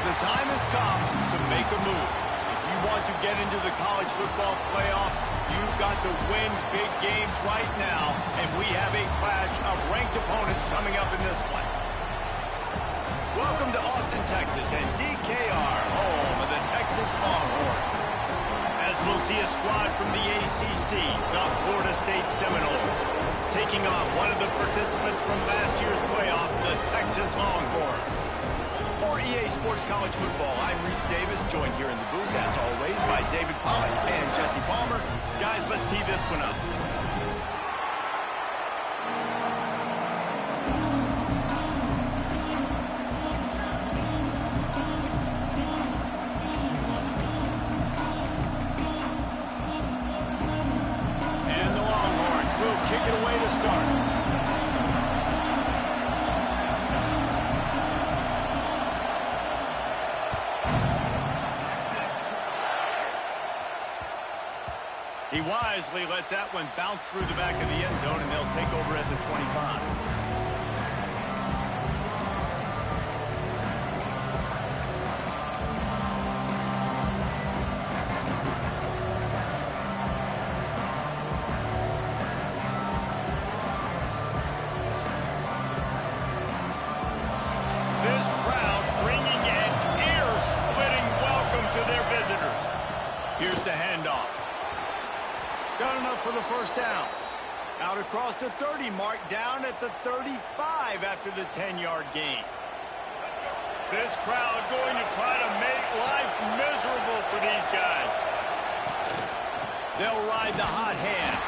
The time has come to make a move. If you want to get into the college football playoff, you've got to win big games right now, and we have a clash of ranked opponents coming up in this one. Welcome to Austin, Texas, and DKR, home of the Texas Longhorns. As we'll see a squad from the ACC, the Florida State Seminoles, taking on one of the participants from last year's playoff, the Texas Longhorns. For EA Sports College Football, I'm Reese Davis, joined here in the booth, as always, by David Pollack and Jesse Palmer. Guys, let's tee this one up. And the Longhorns will kick it away to start. He wisely lets that one bounce through the back of the end zone, and they'll take over at the 25. This crowd bringing an ear-splitting welcome to their visitors. Here's the handoff. Got enough for the first down. Out across the 30 mark, down at the 35 after the 10-yard gain. This crowd going to try to make life miserable for these guys. They'll ride the hot hand.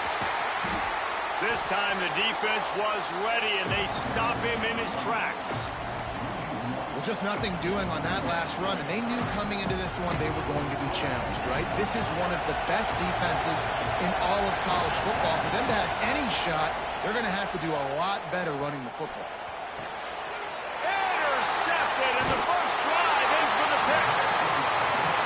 This time the defense was ready, and they stop him in his tracks. Well, just nothing doing on that last run, and they knew coming into this one they were going to be challenged, right? This is one of the best defenses in all of college football. For them to have any shot, they're going to have to do a lot better running the football. Intercepted, and the first drive ends with a pick.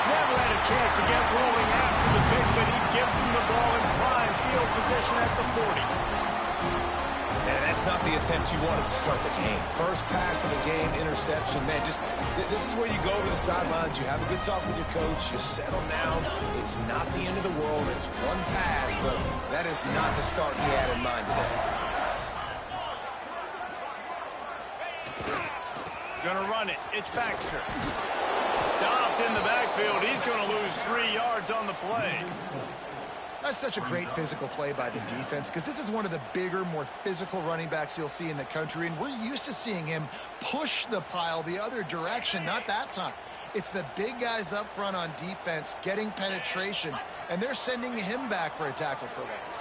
Never had a chance to get rolling after the pick, but he gives them the ball in prime field position at the 40. Man, that's not the attempt you wanted to start the game. First pass of the game, interception. Man, this is where you go to the sidelines. You have a good talk with your coach. You settle down. It's not the end of the world. It's one pass, but that is not the start he had in mind today. Gonna run it. It's Baxter. Stopped in the backfield. He's gonna lose 3 yards on the play. That's such a great physical play by the defense, because this is one of the bigger, more physical running backs you'll see in the country, and we're used to seeing him push the pile the other direction. Not that time. It's the big guys up front on defense getting penetration, and they're sending him back for a tackle for loss.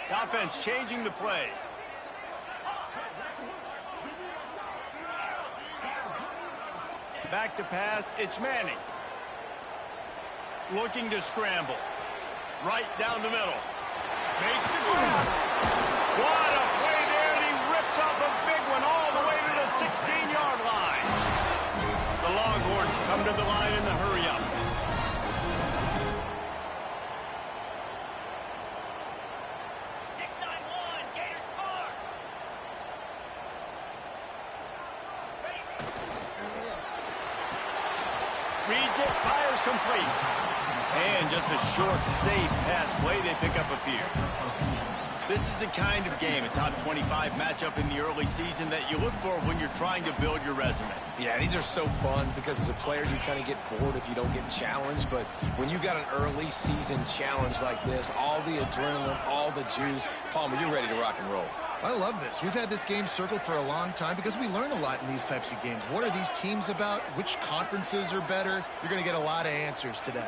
The offense changing the play. Back to pass, it's Manning. Looking to scramble. Right down the middle. Makes the grab. What a play there, and he rips off a big one all the way to the 16-yard line. The Longhorns come to the line in the hurry-up. Reads it, fires complete. And just a short, safe pass play, they pick up a few. This is the kind of game, a top 25 matchup in the early season, that you look for when you're trying to build your resume. Yeah, these are so fun because as a player you kind of get bored if you don't get challenged, but when you got an early season challenge like this, all the adrenaline, all the juice, Palmer, you're ready to rock and roll. I love this. We've had this game circled for a long time because we learn a lot in these types of games. What are these teams about? Which conferences are better? You're going to get a lot of answers today.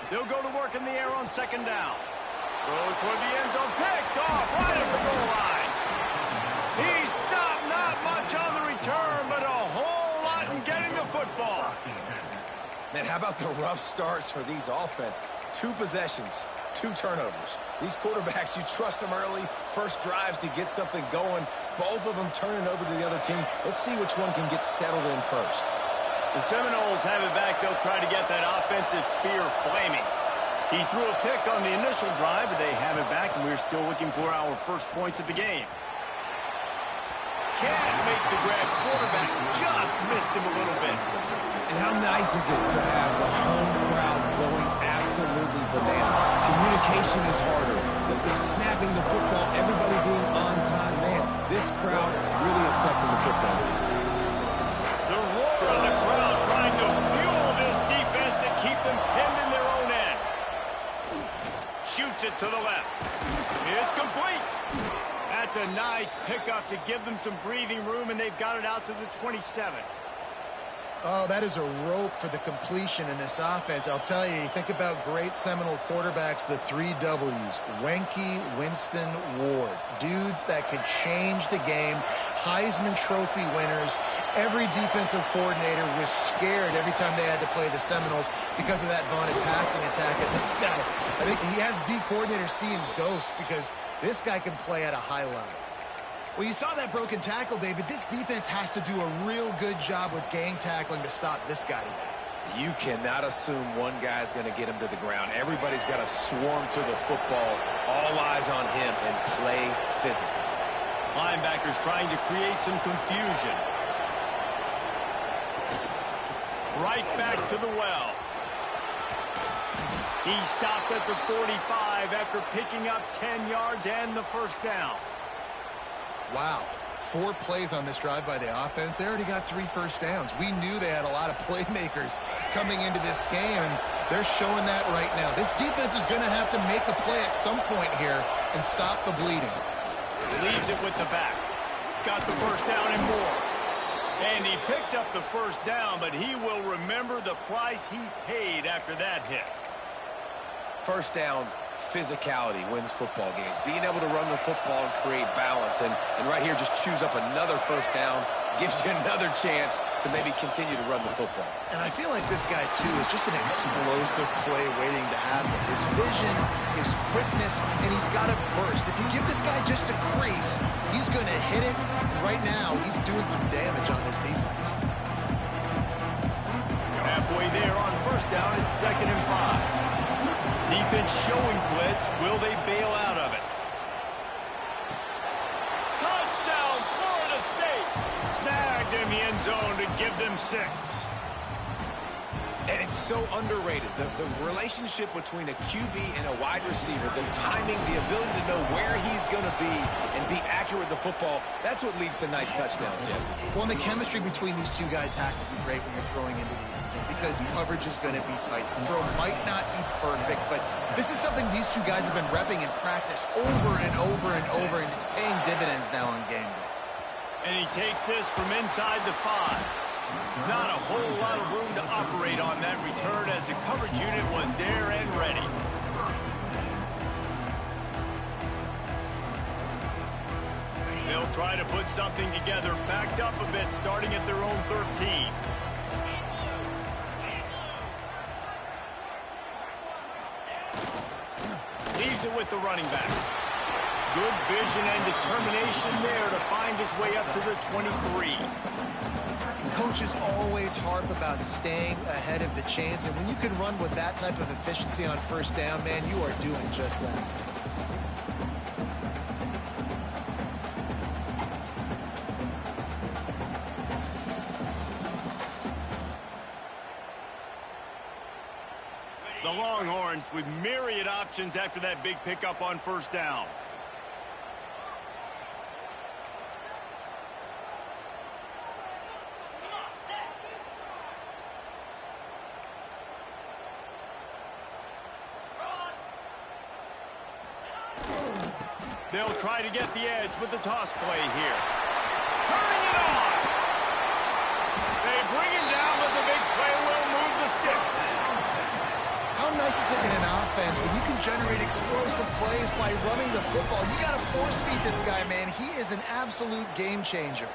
They'll go to work in the air on second down. Throw toward the end zone, picked off right at the goal line. He stopped, not much on the return, but a whole lot in getting the football. Man, how about the rough starts for these offense? 2 possessions, 2 turnovers. These quarterbacks, you trust them early, first drives to get something going. Both of them turning over to the other team. Let's see which one can get settled in first. The Seminoles have it back. They'll try to get that offensive spear flaming. He threw a pick on the initial drive, but they have it back, and we're still looking for our first points of the game. Can't make the grab. Quarterback just missed him a little bit. And how nice is it to have the home crowd going absolutely bananas? Communication is harder. The snapping the football, everybody being on time. Man, this crowd really affecting the football game. The roar of the crowd trying to fuel this defense to keep them pinned in their own end. Shoots it to the left. It's complete. That's a nice pickup to give them some breathing room, and they've got it out to the 27. Oh, that is a rope for the completion in this offense. I'll tell you, you think about great Seminole quarterbacks, the 3 W's. Wenke, Winston, Ward. Dudes that could change the game. Heisman Trophy winners. Every defensive coordinator was scared every time they had to play the Seminoles because of that vaunted passing attack. And this guy, I think he has D coordinators seeing ghosts because this guy can play at a high level. Well, you saw that broken tackle, David. This defense has to do a real good job with gang tackling to stop this guy today. You cannot assume one guy's going to get him to the ground. Everybody's got to swarm to the football, all eyes on him, and play physical. Linebackers trying to create some confusion. Right back to the well. He stopped at the 45 after picking up 10 yards and the first down. Wow. 4 plays on this drive by the offense. They already got 3 first downs. We knew they had a lot of playmakers coming into this game, and they're showing that right now. This defense is going to have to make a play at some point here and stop the bleeding. Leaves it with the back. Got the first down and more. And he picks up the first down, but he will remember the price he paid after that hit. First down, physicality wins football games. Being able to run the football and create balance. And right here, just choose up another first down. Gives you another chance to maybe continue to run the football. And I feel like this guy, too, is just an explosive play waiting to happen. His vision, his quickness, and he's got a burst. If you give this guy just a crease, he's going to hit it. Right now, he's doing some damage on this defense. Halfway there on first down, it's 2nd and 5. Defense showing blitz. Will they bail out of it? Touchdown, Florida State. Snagged in the end zone to give them 6. And it's so underrated. The relationship between a QB and a wide receiver, the timing, the ability to know where he's going to be and be accurate with the football, that's what leads to nice touchdowns, Jesse. Well, and the chemistry between these two guys has to be great when you're throwing into the end zone because coverage is going to be tight. The throw might not be perfect, but this is something these two guys have been repping in practice over and over and over, and it's paying dividends now on game day. And he takes this from inside the 5. Not a whole lot of room to operate on that return as the coverage unit was there and ready. They'll try to put something together, backed up a bit, starting at their own 13. Leaves it with the running back. Good vision and determination there to find his way up to the 23. Coaches always harp about staying ahead of the chains, and when you can run with that type of efficiency on first down, man, you are doing just that. The Longhorns with myriad options after that big pickup on first down. They'll try to get the edge with the toss play here. Turning it on. They bring him down, but the big play will move the sticks. How nice is it in an offense when you can generate explosive plays by running the football? You got to force feed this guy, man. He is an absolute game changer.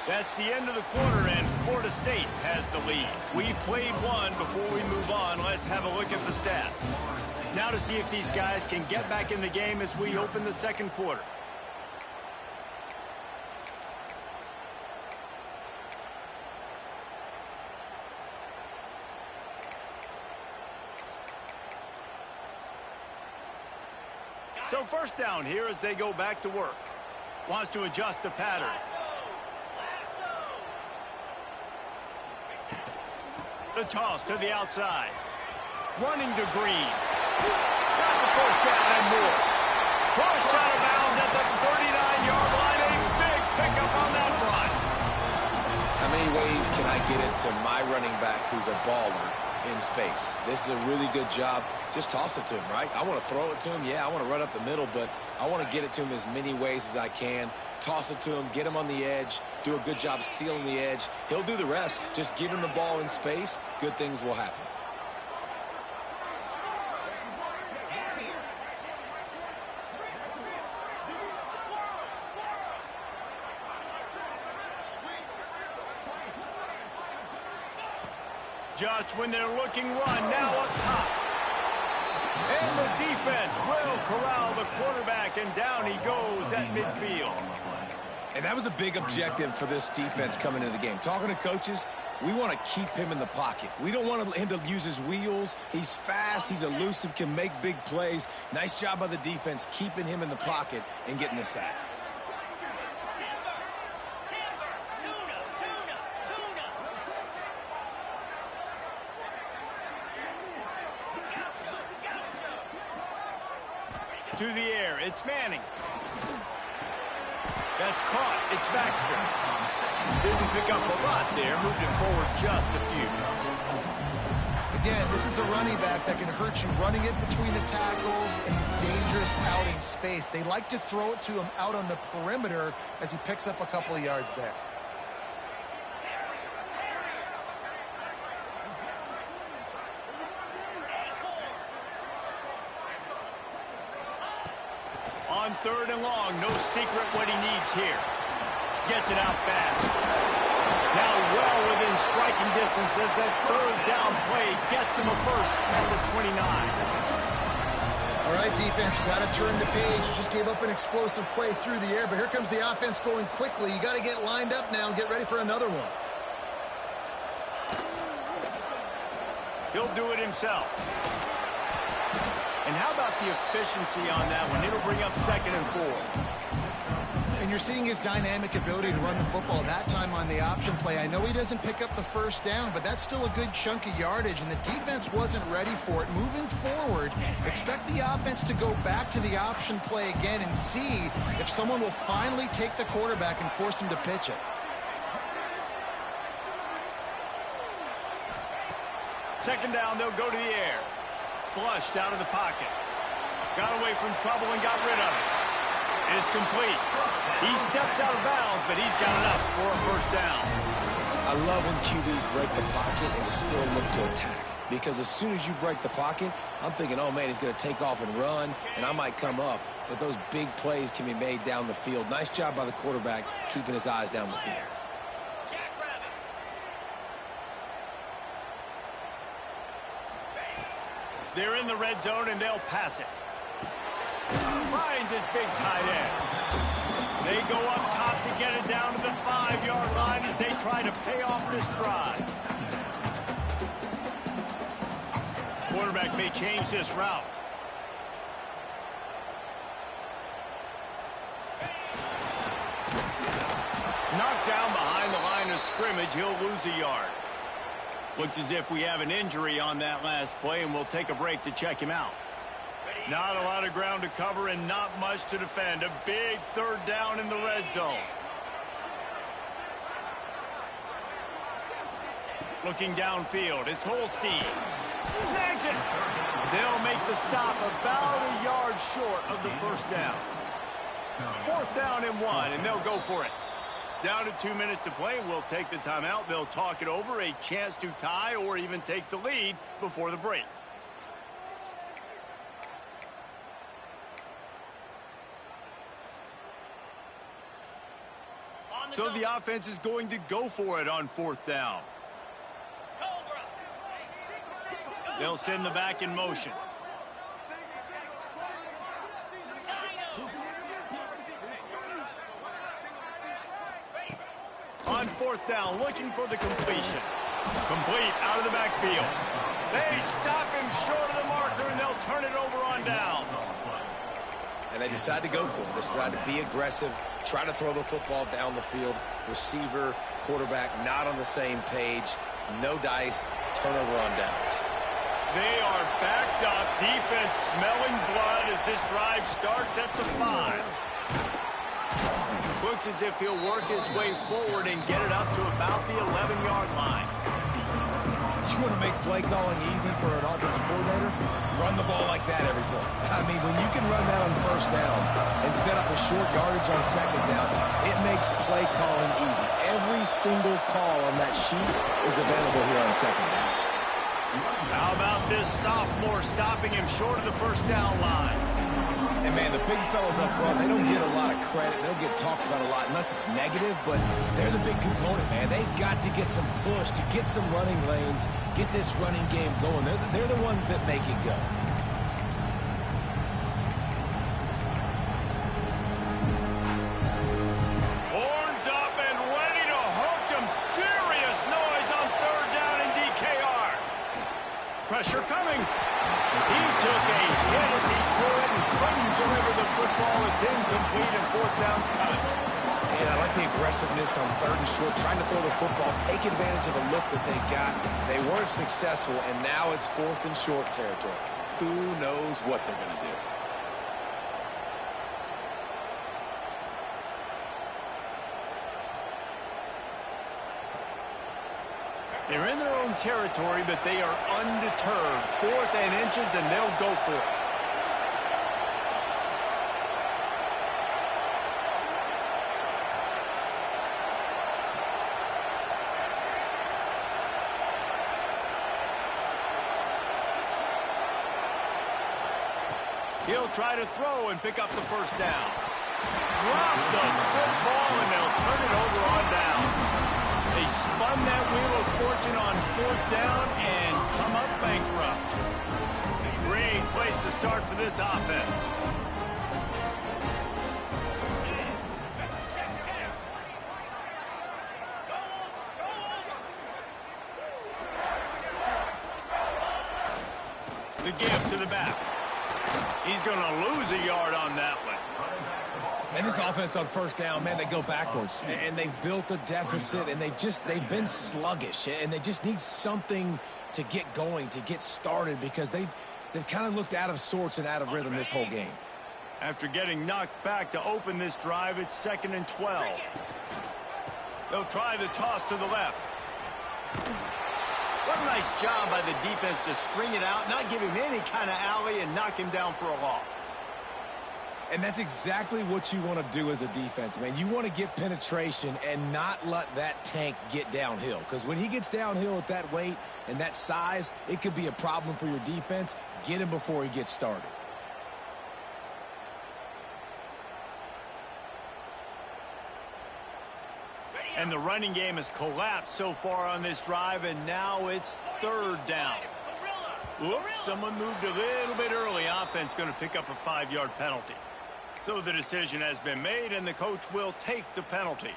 That's the end of the quarter, and Florida State has the lead. We've played one. Before we move on, let's have a look at the stats. Now to see if these guys can get back in the game as we open the second quarter. So first down here as they go back to work. Wants to adjust the pattern. The toss to the outside. Running to Green. Got the first down and more. Push out of bounds at the 39-yard line. A big pickup on that run. How many ways can I get it to my running back who's a baller in space? This is a really good job. Just toss it to him, right? I want to throw it to him. Yeah, I want to run up the middle, but I want to get it to him as many ways as I can. Toss it to him, get him on the edge, do a good job sealing the edge. He'll do the rest. Just give him the ball in space. Good things will happen. Just when they're looking run, now up top. And the defense will corral the quarterback, and down he goes at midfield. And that was a big objective for this defense coming into the game. Talking to coaches, we want to keep him in the pocket. We don't want him to use his wheels. He's fast, he's elusive, can make big plays. Nice job by the defense keeping him in the pocket and getting the sack. To the air, it's Manning. That's caught, it's Baxter. Didn't pick up a lot there, moved it forward just a few. Again, this is a running back that can hurt you running it between the tackles, and he's dangerous out in space. They like to throw it to him out on the perimeter as he picks up a couple of yards there. On third and long, no secret what he needs here. Gets it out fast. Now well within striking distance as that third down play gets him a first at the 29. All right, defense, you got to turn the page. You just gave up an explosive play through the air, but here comes the offense going quickly. You got to get lined up now and get ready for another one. He'll do it himself. And how about the efficiency on that one? It'll bring up 2nd and 4. And you're seeing his dynamic ability to run the football that time on the option play. I know he doesn't pick up the first down, but that's still a good chunk of yardage, and the defense wasn't ready for it. Moving forward, expect the offense to go back to the option play again and see if someone will finally take the quarterback and force him to pitch it. Second down, they'll go to the air. Flushed out of the pocket. Got away from trouble and got rid of it. It's complete. He steps out of bounds, but he's got enough for a first down. I love when QBs break the pocket and still look to attack. Because as soon as you break the pocket, I'm thinking, oh, man, he's going to take off and run, and I might come up. But those big plays can be made down the field. Nice job by the quarterback keeping his eyes down the field. They're in the red zone, and they'll pass it. Finds his big tight end. They go up top to get it down to the 5-yard line as they try to pay off this drive. Quarterback may change this route. Knocked down behind the line of scrimmage. He'll lose a yard. Looks as if we have an injury on that last play, and we'll take a break to check him out. Not a lot of ground to cover and not much to defend. A big third down in the red zone. Looking downfield, it's Holstein. Snags it. They'll make the stop about a yard short of the first down. 4th down and 1, and they'll go for it. Down to 2 minutes to play. We'll take the timeout. They'll talk it over. A chance to tie or even take the lead before the break. So the offense is going to go for it on 4th down. They'll send the back in motion. On 4th down, looking for the completion. Complete out of the backfield. They stop him short of the marker, and they'll turn it over on downs. And they decide to go for it. They decide to be aggressive, try to throw the football down the field. Receiver, quarterback, not on the same page. No dice, turnover on downs. They are backed up. Defense smelling blood as this drive starts at the 5. Looks as if he'll work his way forward and get it up to about the 11-yard line. You want to make play calling easy for an offensive coordinator? Run the ball like that every play. I mean, when you can run that on 1st down and set up a short yardage on 2nd down, it makes play calling easy. Every single call on that sheet is available here on 2nd down. How about this sophomore stopping him short of the 1st down line? And, man, the big fellas up front, they don't get a lot of credit. They don't get talked about a lot unless it's negative, but they're the big component, man. They've got to get some push, to get some running lanes, get this running game going. They're the ones that make it go. Horns up and ready to hook them. Serious noise on 3rd down in DKR. Pressure coming. He took a hit as he threw it and couldn't deliver the football. It's incomplete and 4th down's coming. And I like the aggressiveness on 3rd and short, trying to throw the football, take advantage of a look that they got. They weren't successful, and now it's 4th and short territory. Who knows what they're going to do? They're in their own territory, but they are undeterred. 4th and inches, and they'll go for it. He'll try to throw and pick up the 1st down. Drop the football, and they'll turn it over on downs. They spun that wheel of fortune on 4th down and come up bankrupt. Great place to start for this offense. The give to the back. He's going to lose a yard on that one. And this offense on 1st down, man, they go backwards. And they've built a deficit, and they've been sluggish. And they just need something to get going, to get started, because they've kind of looked out of sorts and out of rhythm this whole game. After getting knocked back to open this drive, it's 2nd and 12. They'll try the toss to the left. What a nice job by the defense to string it out, not give him any kind of alley, and knock him down for a loss. And that's exactly what you want to do as a defense, man. You want to get penetration and not let that tank get downhill. Because when he gets downhill at that weight and that size, it could be a problem for your defense. Get him before he gets started. And the running game has collapsed so far on this drive, and now it's 3rd down. Oops, someone moved a little bit early. Offense going to pick up a 5-yard penalty. So the decision has been made, and the coach will take the penalty.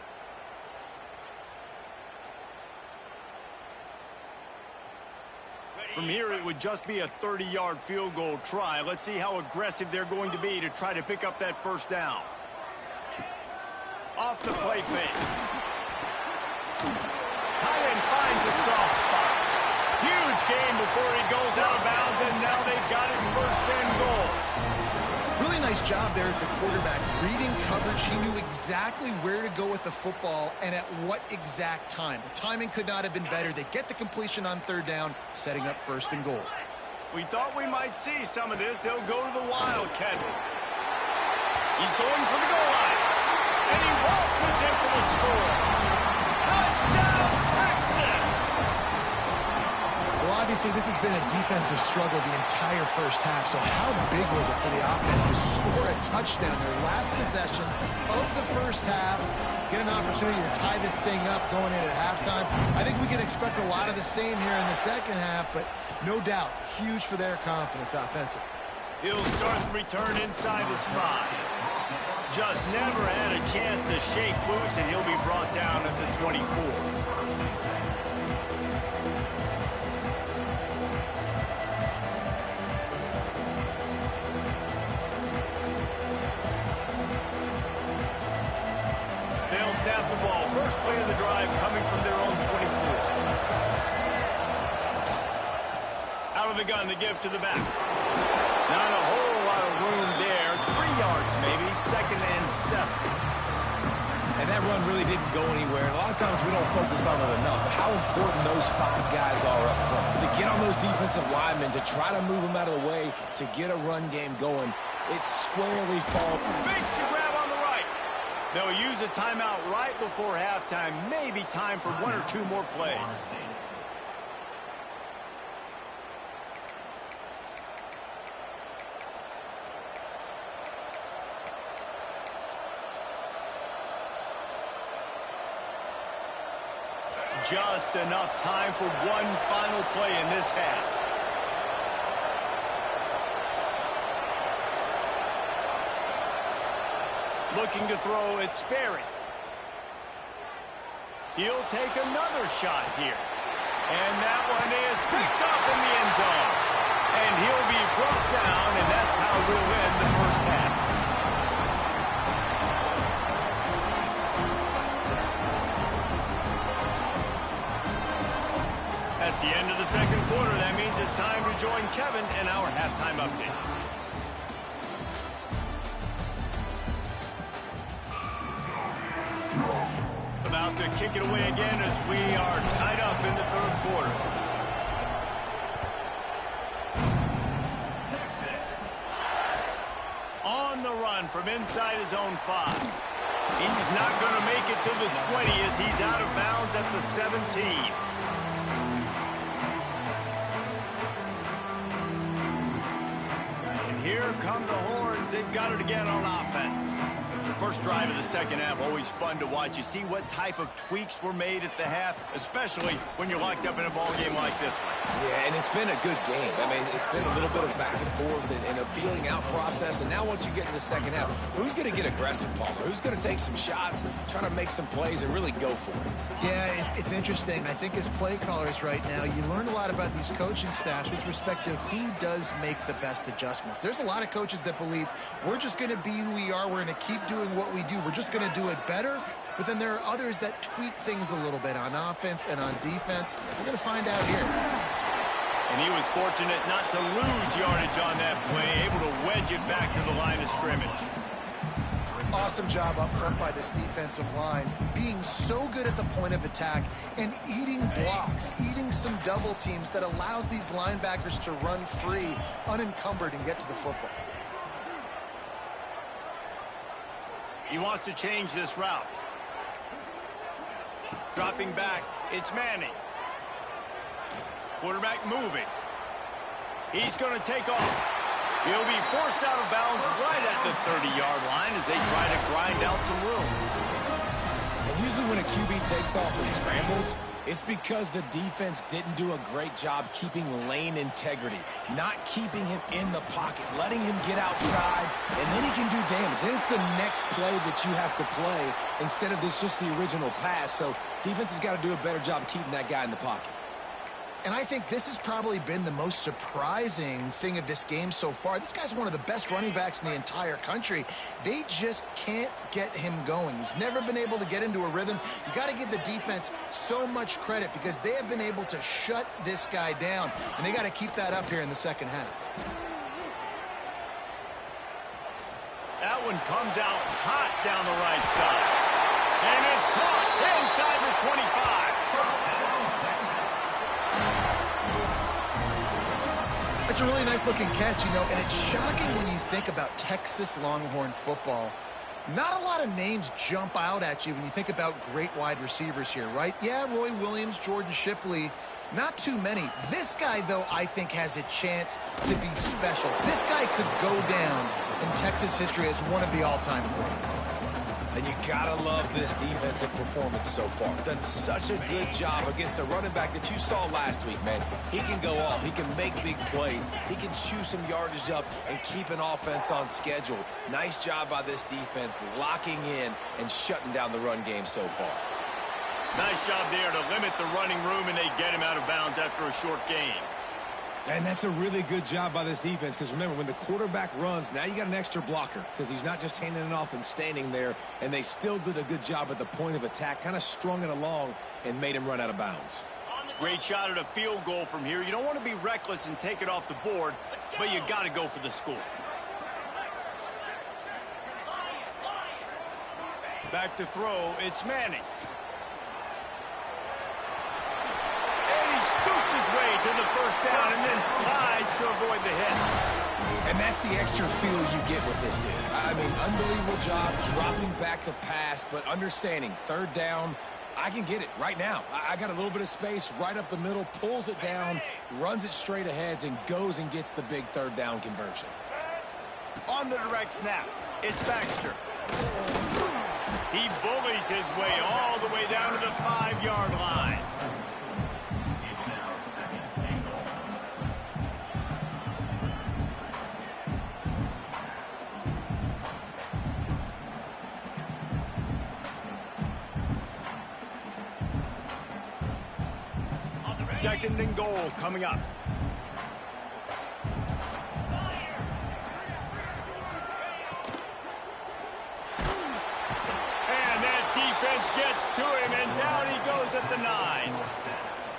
From here, it would just be a 30-yard field goal try. Let's see how aggressive they're going to be to try to pick up that 1st down. Off the play fake. Tight end finds a soft spot. Huge gain before he goes out of bounds, and now they've got it 1st and goal. Really nice job there at the quarterback. Reading coverage, he knew exactly where to go with the football and at what exact time. The timing could not have been better. They get the completion on 3rd down, setting up 1st and goal. We thought we might see some of this. They'll go to the Wildcat. He's going for the goal line. And he waltzes in for the score. Touchdown, Texas! Well, obviously, this has been a defensive struggle the entire 1st half, so how big was it for the offense to score a touchdown? Their last possession of the 1st half, get an opportunity to tie this thing up going in at halftime. I think we can expect a lot of the same here in the second half, but no doubt, huge for their confidence offensively. He'll start the return inside his 5. Just never had a chance to shake loose, and he'll be brought down at the 24. They'll snap the ball. First play of the drive coming from their own 24. Out of the gun to give to the back. Not a whole lot of room there. 3 yards maybe. 2nd and 7. And that run really didn't go anywhere. And a lot of times we don't focus on it enough. But how important those 5 guys are up front. To get on those defensive linemen, to try to move them out of the way, to get a run game going. It's squarely fault. Makes the grab on the right. They'll use a timeout right before halftime. Maybe time for 1 or 2 more plays. Just enough time for one final play in this half. Looking to throw, it's Sperry. He'll take another shot here. And that one is picked up in the end zone. And he'll be brought down, and that's how we'll end the first half. That's the end of the second quarter. That means it's time to join Kevin in our halftime update. About to kick it away again as we are tied up in the third quarter. On the run from inside his own 5. He's not going to make it to the 20 as he's out of bounds at the 17. Here come the Horns. They've got it again on offense. First drive of the second half, always fun to watch. You see what type of tweaks were made at the half, especially when you're locked up in a ball game like this one. Yeah, and it's been a good game. I mean, it's been a little bit of back and forth and a feeling out process. And now once you get in the second half, who's going to get aggressive, Palmer? Who's going to take some shots, try to make some plays, and really go for it? Yeah, it's interesting. I think as play callers right now, you learn a lot about these coaching staffs with respect to who does make the best adjustments. There's a lot of coaches that believe we're just going to be who we are. We're going to keep doing what we do. We're just going to do it better. But then there are others that tweak things a little bit on offense and on defense. We're going to find out here. And he was fortunate not to lose yardage on that play, able to wedge it back to the line of scrimmage. Awesome job up front by this defensive line, being so good at the point of attack and eating blocks, eating some double teams that allows these linebackers to run free, unencumbered, and get to the football. He wants to change this route. Dropping back, it's Manning. Quarterback moving. He's going to take off. He'll be forced out of bounds right at the 30-yard line as they try to grind out some room. And usually when a QB takes off and scrambles, it's because the defense didn't do a great job keeping lane integrity, not keeping him in the pocket, letting him get outside, and then he can do damage. And it's the next play that you have to play instead of this just the original pass. So defense has got to do a better job keeping that guy in the pocket. And I think this has probably been the most surprising thing of this game so far. This guy's one of the best running backs in the entire country. They just can't get him going. He's never been able to get into a rhythm. You got to give the defense so much credit because they have been able to shut this guy down. And they got to keep that up here in the second half. That one comes out hot down the right side. And it's caught inside the 25. It's a really nice-looking catch, you know, and it's shocking when you think about Texas Longhorn football. Not a lot of names jump out at you when you think about great wide receivers here, right? Yeah, Roy Williams, Jordan Shipley, not too many. This guy, though, I think has a chance to be special. This guy could go down in Texas history as one of the all-time greats. And you gotta love this defensive performance so far. Done such a good job against the running back that you saw last week, man. He can go off. He can make big plays. He can chew some yardage up and keep an offense on schedule. Nice job by this defense locking in and shutting down the run game so far. Nice job there to limit the running room, and they get him out of bounds after a short gain. And that's a really good job by this defense, because remember, when the quarterback runs, now you got an extra blocker, because he's not just handing it off and standing there, and they still did a good job at the point of attack, kind of strung it along and made him run out of bounds. Great shot at a field goal from here. You don't want to be reckless and take it off the board, but you got to go for the score. Back to throw, it's Manning. Scoots his way to the first down and then slides to avoid the hit. And that's the extra feel you get with this dude. I mean, unbelievable job dropping back to pass, but understanding third down, I can get it right now. I got a little bit of space right up the middle, pulls it down, runs it straight ahead, and goes and gets the big third down conversion. On the direct snap, it's Baxter. He bullies his way all the way down to the 5-yard line. Second and goal coming up. And that defense gets to him, and down he goes at the 9.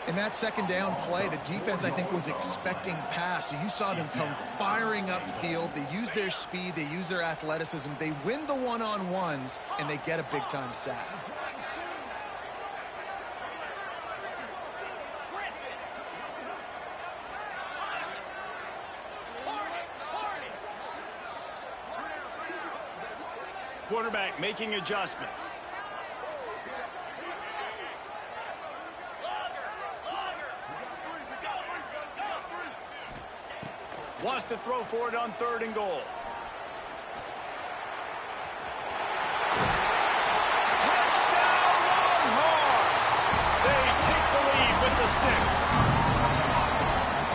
In that second down play, the defense, I think, was expecting pass. So you saw them come firing upfield. They use their speed. They use their athleticism. They win the one-on-ones, and they get a big-time sack. Quarterback making adjustments. Wants to throw for it on third and goal. Touchdown, Longhorns! They take the lead with the 6.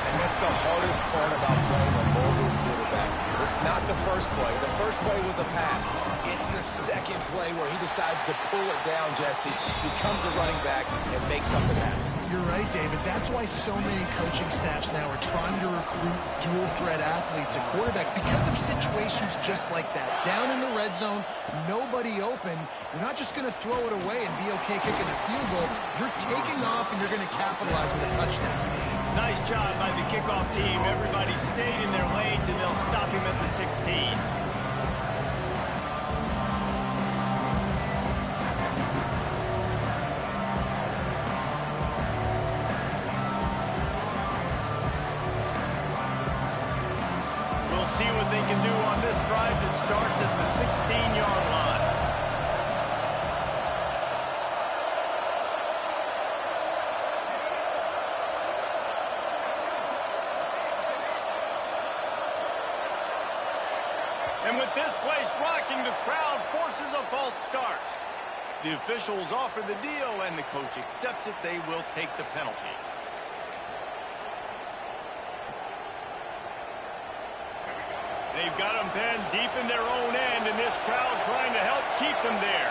And that's the hardest part about playing a mobile quarterback. It's not the first play. The first play was a pass. It's the second play where he decides to pull it down, Jesse, becomes a running back, and makes something happen. You're right, David. That's why so many coaching staffs now are trying to recruit dual-threat athletes at quarterback because of situations just like that. Down in the red zone, nobody open. You're not just going to throw it away and be okay kicking a field goal. You're taking off, and you're going to capitalize with a touchdown. Nice job by the kickoff team. Everybody stayed in their lanes, and they'll stop him at the 16. See what they can do on this drive that starts at the 16-yard line. And with this place rocking, the crowd forces a false start. The officials offer the deal, and the coach accepts it. They will take the penalty. They've got them pinned deep in their own end, and this crowd trying to help keep them there.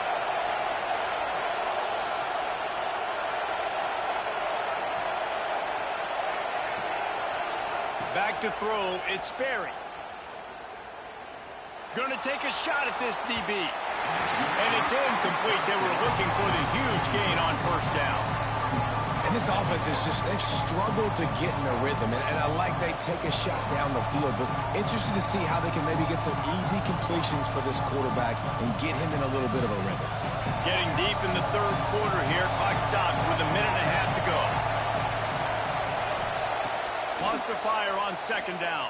Back to throw, it's Sperry. Going to take a shot at this DB. And it's incomplete. They were looking for the huge gain on first down. And this offense is just, they've struggled to get in a rhythm. And I like they take a shot down the field, but interested to see how they can maybe get some easy completions for this quarterback and get him in a little bit of a rhythm. Getting deep in the third quarter here. Clock stopped with a minute and a half to go. Pause to fire on second down.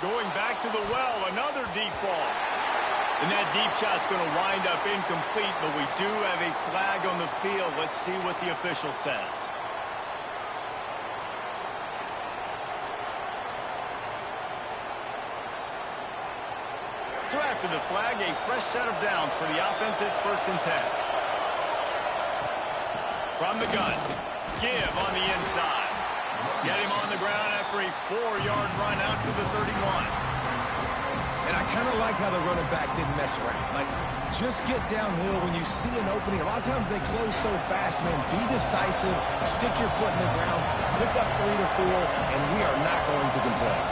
Going back to the well, another deep ball. And that deep shot's going to wind up incomplete, but we do have a flag on the field. Let's see what the official says. So after the flag, a fresh set of downs for the offense. It's 1st and 10. From the gun, give on the inside. Get him on the ground after a 4-yard run out to the 31. And I kind of like how the running back didn't mess around. Like, just get downhill when you see an opening. A lot of times they close so fast, man. Be decisive, stick your foot in the ground, pick up 3 to 4, and we are not going to complain.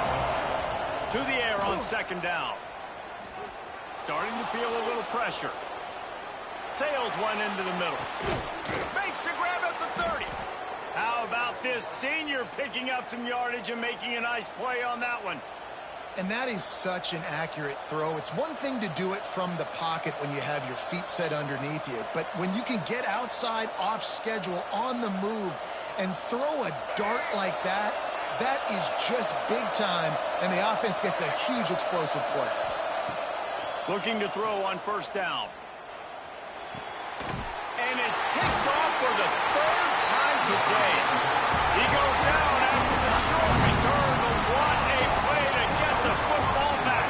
To the air on 2nd down. Starting to feel a little pressure. Sails one into the middle. Makes the grab at the 30. How about this senior picking up some yardage and making a nice play on that one? And that is such an accurate throw. It's one thing to do it from the pocket when you have your feet set underneath you, but when you can get outside, off schedule, on the move, and throw a dart like that, that is just big time, and the offense gets a huge explosive play. Looking to throw on 1st down. And it's picked off for the 3rd time today. He goes down after the short return, but what a play to get the football back.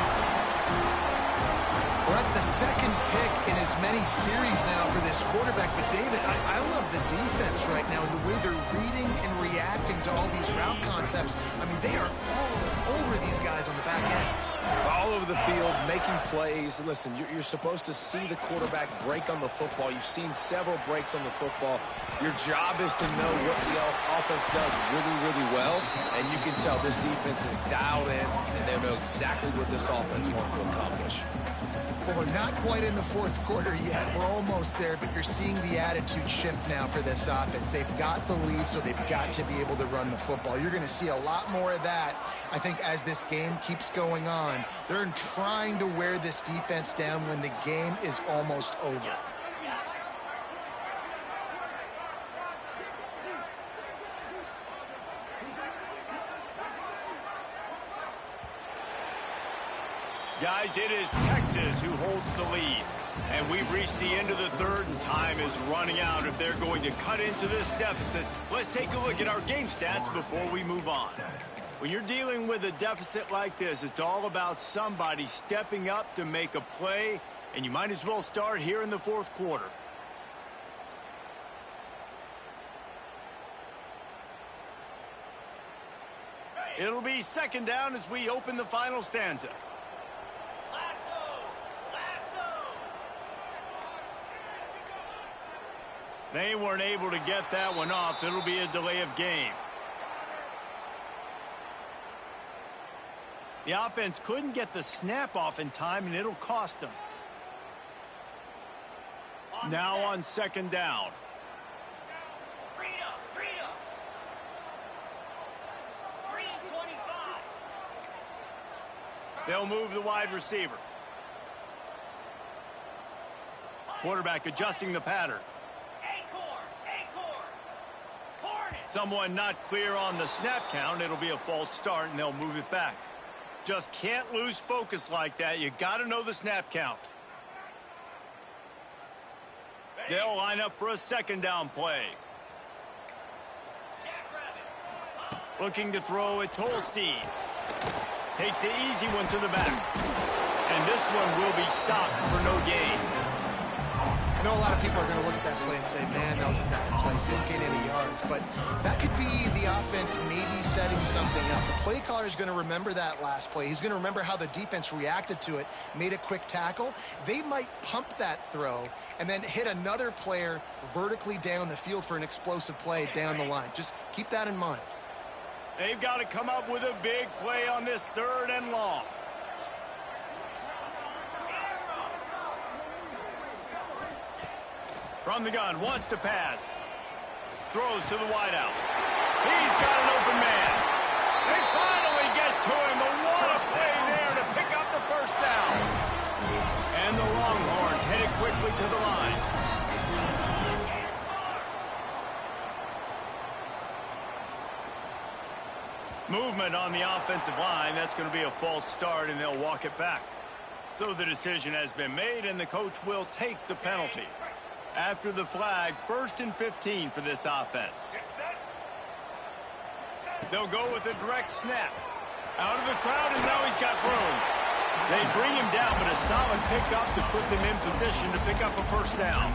Well, that's the 2nd pick in as many series now for this quarterback. But, David, I love the defense right now and the way they're reading and reacting to all these route concepts. I mean, they are all over these guys on the back end. All over the field, making plays. Listen, you're supposed to see the quarterback break on the football. You've seen several breaks on the football. Your job is to know what the offense does really, really well, and you can tell this defense is dialed in, and they know exactly what this offense wants to accomplish. Well, we're not quite in the 4th quarter yet. We're almost there, but you're seeing the attitude shift now for this offense. They've got the lead, so they've got to be able to run the football. You're going to see a lot more of that, I think, as this game keeps going on. They're trying to wear this defense down when the game is almost over. Guys, it is Texas who holds the lead. And we've reached the end of the 3rd, and time is running out if they're going to cut into this deficit. Let's take a look at our game stats before we move on. When you're dealing with a deficit like this, it's all about somebody stepping up to make a play, and you might as well start here in the 4th quarter. It'll be 2nd down as we open the final stanza. They weren't able to get that one off. It'll be a delay of game. The offense couldn't get the snap off in time, and it'll cost them. Now on 2nd down. They'll move the wide receiver. Quarterback adjusting the pattern. Someone not clear on the snap count. It'll be a false start, and they'll move it back. Just can't lose focus like that. You got to know the snap count. They'll line up for a 2nd down play. Looking to throw, it's Holstein. Takes the easy one to the back. And this one will be stopped for no gain. I know a lot of people are going to look at that play and say, man, that was a bad play. Didn't get any yards. But that could be the offense maybe setting something up. The play caller is going to remember that last play. He's going to remember how the defense reacted to it, made a quick tackle. They might pump that throw and then hit another player vertically down the field for an explosive play down the line. Just keep that in mind. They've got to come up with a big play on this 3rd and long. From the gun, wants to pass. Throws to the wideout. He's got an open man. They finally get to him, but what a play there to pick up the 1st down. And the Longhorns headed quickly to the line. Movement on the offensive line. That's going to be a false start, and they'll walk it back. So the decision has been made, and the coach will take the penalty. After the flag, 1st and 15 for this offense. They'll go with a direct snap. Out of the crowd, and now he's got room. They bring him down, but a solid pickup to put them in position to pick up a first down.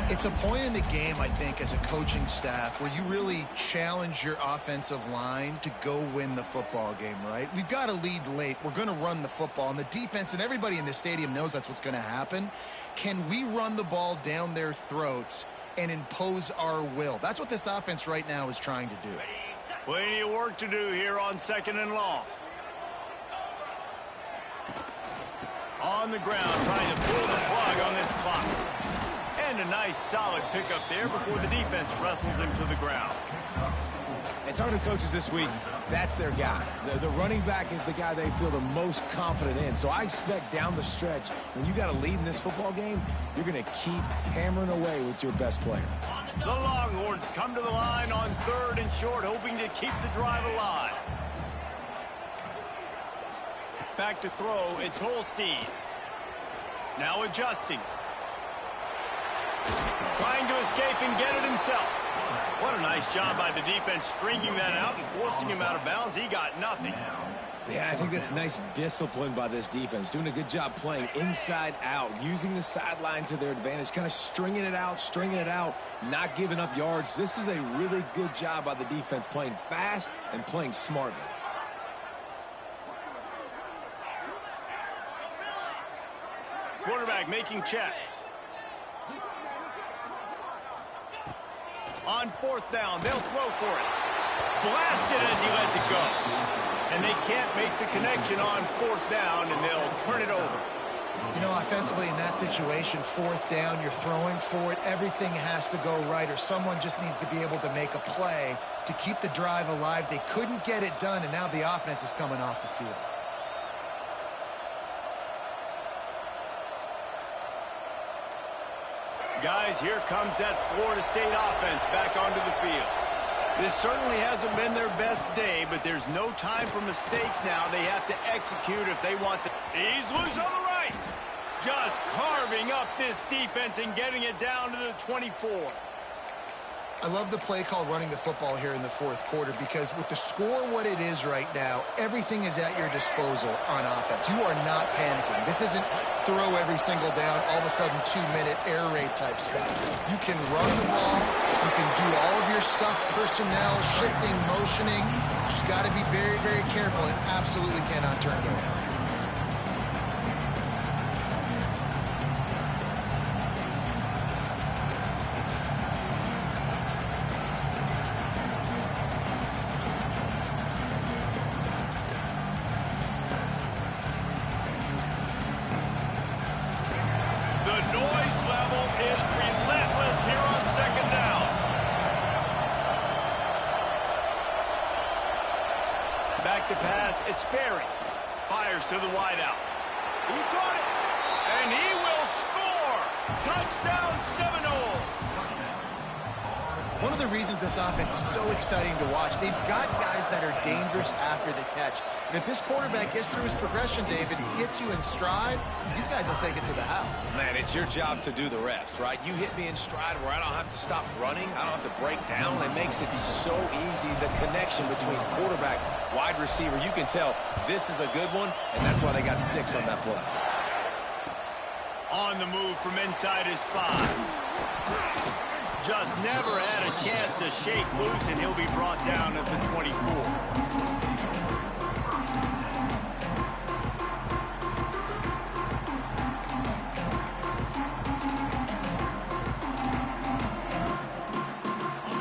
It's a point in the game, I think, as a coaching staff where you really challenge your offensive line to go win the football game, right? We've got to lead late. We're going to run the football. And the defense and everybody in the stadium knows that's what's going to happen. Can we run the ball down their throats and impose our will? That's what this offense right now is trying to do. Plenty of work to do here on 2nd and long. On the ground, trying to pull the plug on this clock. And a nice solid pickup there before the defense wrestles him to the ground. And talking to coaches this week, that's their guy. The running back is the guy they feel the most confident in. So I expect down the stretch, when you got a lead in this football game, you're going to keep hammering away with your best player. The Longhorns come to the line on 3rd and short, hoping to keep the drive alive. Back to throw, it's Holstein. Now adjusting. Trying to escape and get it himself. What a nice job by the defense stringing that out and forcing him out of bounds. He got nothing. Yeah, I think that's nice discipline by this defense. Doing a good job playing inside out, using the sideline to their advantage, kind of stringing it out, not giving up yards. This is a really good job by the defense, playing fast and playing smartly. Quarterback making checks. On 4th down, they'll throw for it. Blasted as he lets it go. And they can't make the connection on 4th down, and they'll turn it over. You know, offensively in that situation, 4th down, you're throwing for it. Everything has to go right, or someone just needs to be able to make a play to keep the drive alive. They couldn't get it done, and now the offense is coming off the field. Guys, here comes that Florida State offense back onto the field. This certainly hasn't been their best day, but there's no time for mistakes now. They have to execute if they want to. He's loose on the right. Just carving up this defense and getting it down to the 24. I love the play call running the football here in the 4th quarter because with the score what it is right now, everything is at your disposal on offense. You are not panicking. This isn't throw every single down, all of a sudden 2-minute air raid type stuff. You can run the ball. You can do all of your stuff, personnel, shifting, motioning. Just got to be very, very careful and absolutely cannot turn it over. Back to pass, it's Sperry. Fires to the wideout. He got it, and he will score! Touchdown Seminoles! One of the reasons this offense is so exciting to watch, they've got guys that are dangerous after the catch. And if this quarterback gets through his progression, David, he hits you in stride, these guys will take it to the house. Man, it's your job to do the rest, right? You hit me in stride where I don't have to stop running. I don't have to break down. It makes it so easy, the connection between quarterback, wide receiver. You can tell this is a good one, and that's why they got 6 on that play. On the move from inside his 5. Just never had a chance to shake loose, and he'll be brought down at the 24.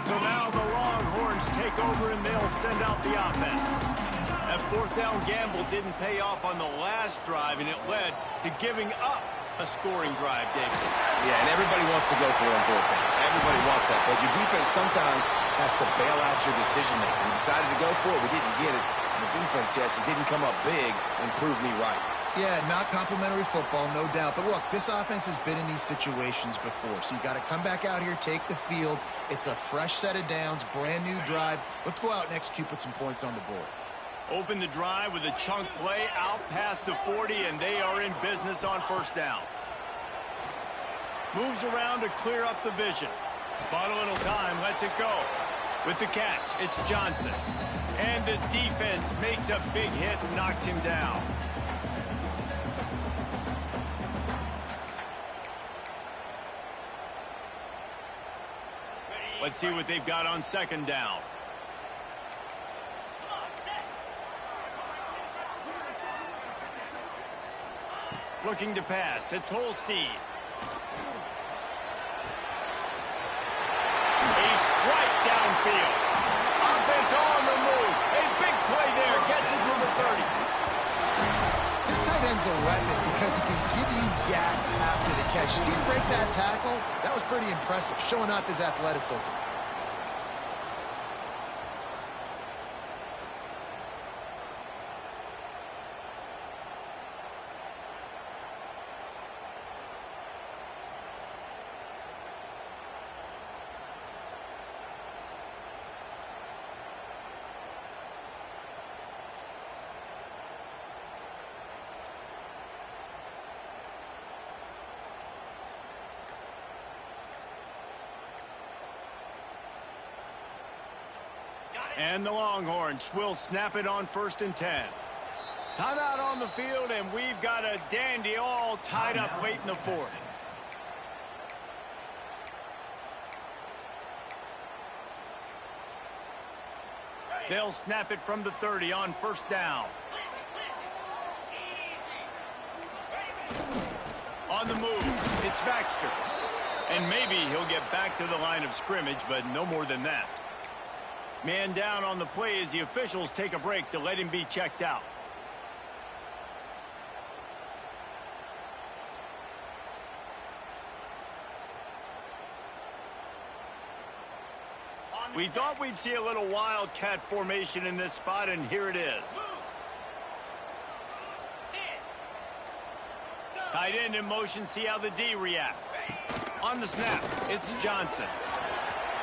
So now the Longhorns take over, and they'll send out the offense. That 4th down gamble didn't pay off on the last drive, and it led to giving up a scoring drive, David. Yeah, and everybody wants to go for it on 4th down. Everybody wants that, but your defense sometimes has to bail out your decision-making. We decided to go for it. We didn't get it. And the defense, Jesse, didn't come up big and prove me right. Yeah, not complimentary football, no doubt. But look, this offense has been in these situations before. So you got to come back out here, take the field. It's a fresh set of downs, brand new drive. Let's go out and execute, put some points on the board. Open the drive with a chunk play out past the 40, and they are in business on 1st down. Moves around to clear up the vision. Bought a little time, lets it go. With the catch, it's Johnson. And the defense makes a big hit and knocks him down. Let's see what they've got on second down. Looking to pass. It's Holstein. A strike downfield. Offense on the move. A big play there. Gets it to the 30. This tight end's a weapon because he can give you yak after the catch. You see him break that tackle? That was pretty impressive, showing off his athleticism. And the Longhorns will snap it on 1st and 10. Timeout on the field, and we've got a dandy all tied up late in the 4th. They'll snap it from the 30 on 1st down. On the move, it's Baxter. And maybe he'll get back to the line of scrimmage, but no more than that. Man down on the play as the officials take a break to let him be checked out. We thought we'd see a little wildcat formation in this spot, and here it is. Tight end in motion, see how the D reacts. On the snap, it's Johnson.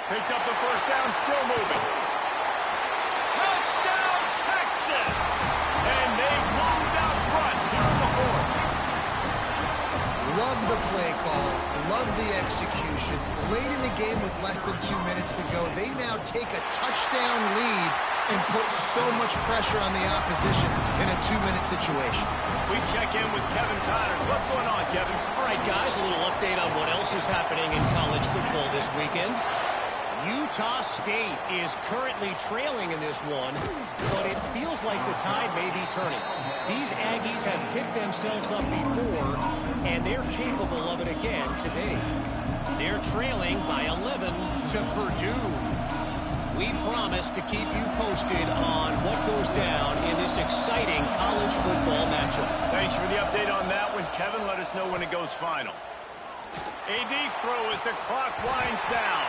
Picks up the 1st down, still moving. Touchdown, Texas! And they've moved out front here in the 4th. Love the play call. Love the execution. Late in the game with less than 2 minutes to go, they now take a touchdown lead and put so much pressure on the opposition in a 2-minute situation. We check in with Kevin Connors. What's going on, Kevin? All right, guys, a little update on what else is happening in college football this weekend. Utah State is currently trailing in this one, but it feels like the tide may be turning. These Aggies have picked themselves up before, and they're capable of it again today. They're trailing by 11 to Purdue. We promise to keep you posted on what goes down in this exciting college football matchup. Thanks for the update on that one, Kevin. Let us know when it goes final. A deep throw as the clock winds down.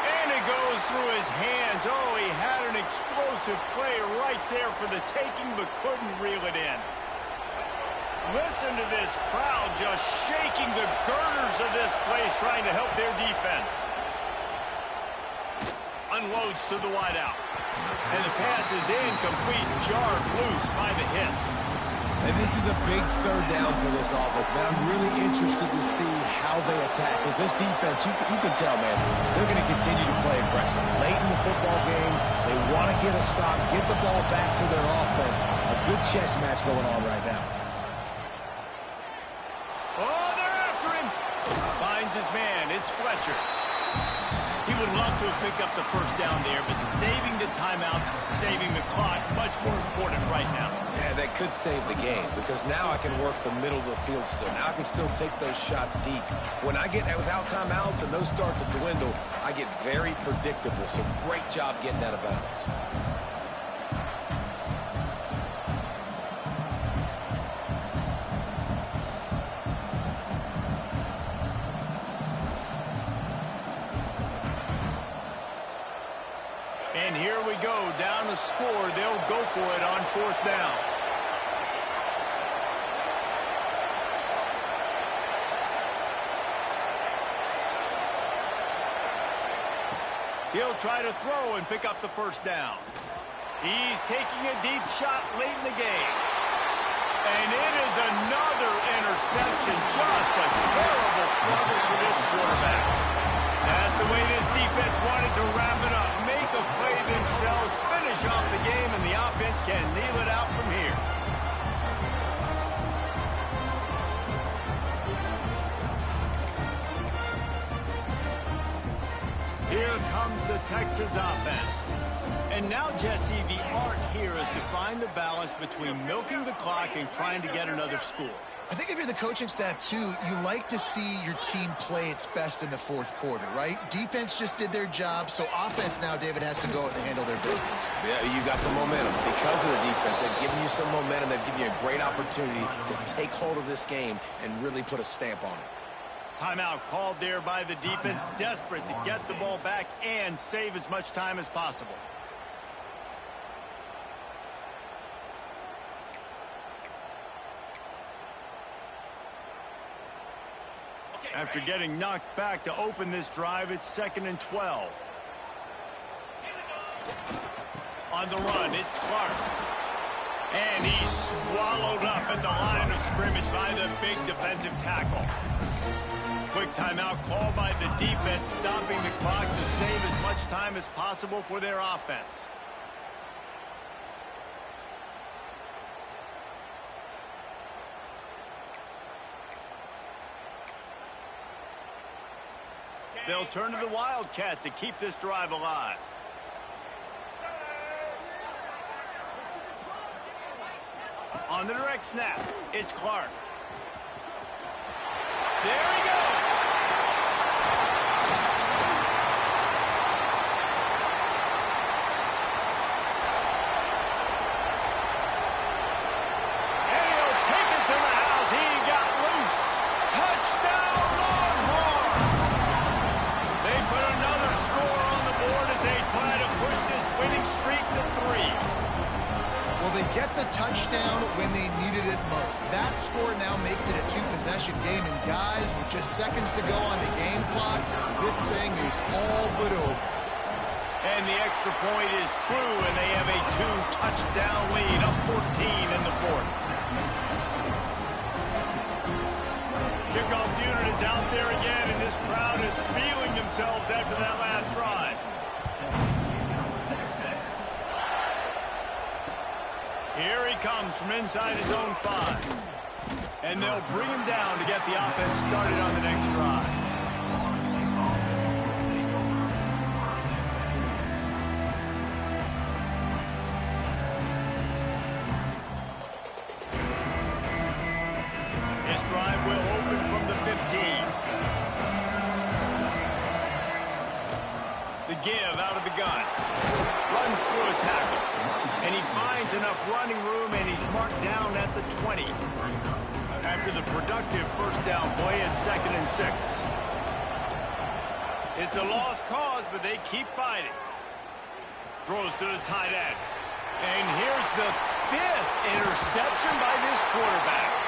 And it goes through his hands. Oh, he had an explosive play right there for the taking, but couldn't reel it in. Listen to this crowd just shaking the girders of this place, trying to help their defense. Unloads to the wideout. And the pass is incomplete, jarred loose by the hit. And this is a big 3rd down for this offense, man. I'm really interested to see how they attack. Because this defense, you can tell, man, they're going to continue to play aggressive. Late in the football game, they want to get a stop, get the ball back to their offense. A good chess match going on right now. Oh, they're after him. Finds his man. It's Fletcher. He would love to have picked up the 1st down there, but saving the timeouts, saving the clock, much more important right now. Yeah, that could save the game, because now I can work the middle of the field still. Now I can still take those shots deep. When I get without timeouts and those start to dwindle, I get very predictable. So great job getting out of bounds. And here we go, down the score. They'll go for it on 4th down. He'll try to throw and pick up the 1st down. He's taking a deep shot late in the game. And it is another interception. Just a terrible struggle for this quarterback. That's the way this defense wanted to wrap it up. Make a play themselves, finish off the game, and the offense can kneel it out from here. Here comes the Texas offense. And now, Jesse, the art here is to find the balance between milking the clock and trying to get another score. I think if you're the coaching staff, too, you like to see your team play its best in the fourth quarter, right? Defense just did their job, so offense now, David, has to go out and handle their business. Yeah, you got the momentum. Because of the defense, they've given you some momentum. They've given you a great opportunity to take hold of this game and really put a stamp on it. Timeout called there by the defense, desperate to get the ball back and save as much time as possible. After getting knocked back to open this drive, it's 2nd and 12. On the run, it's Clark. And he's swallowed up at the line of scrimmage by the big defensive tackle. Quick timeout called by the defense, stopping the clock to save as much time as possible for their offense. They'll turn to the Wildcat to keep this drive alive. On the direct snap, it's Clark. There he goes. And he'll take it to the house. He got loose. Touchdown, Longhorn. They put another score on the board as they try to push this winning streak to 3. Well, they get the touchdown when they needed it most. That score now makes it a two-possession game. And, guys, with just seconds to go on the game clock, this thing is all but over. And the extra point is true, and they have a 2-touchdown lead, up 14 in the 4th. Kickoff unit is out there again, and this crowd is feeling themselves after that last drive. Here he comes from inside his own 5. And they'll bring him down to get the offense started on the next drive. This drive will open from the 15. The give out of the gun. Runs through a tackle. And he finds enough running room, and he's marked down at the 20. After the productive first down play, it's 2nd and 6. It's a lost cause, but they keep fighting. Throws to the tight end. And here's the 5th interception by this quarterback.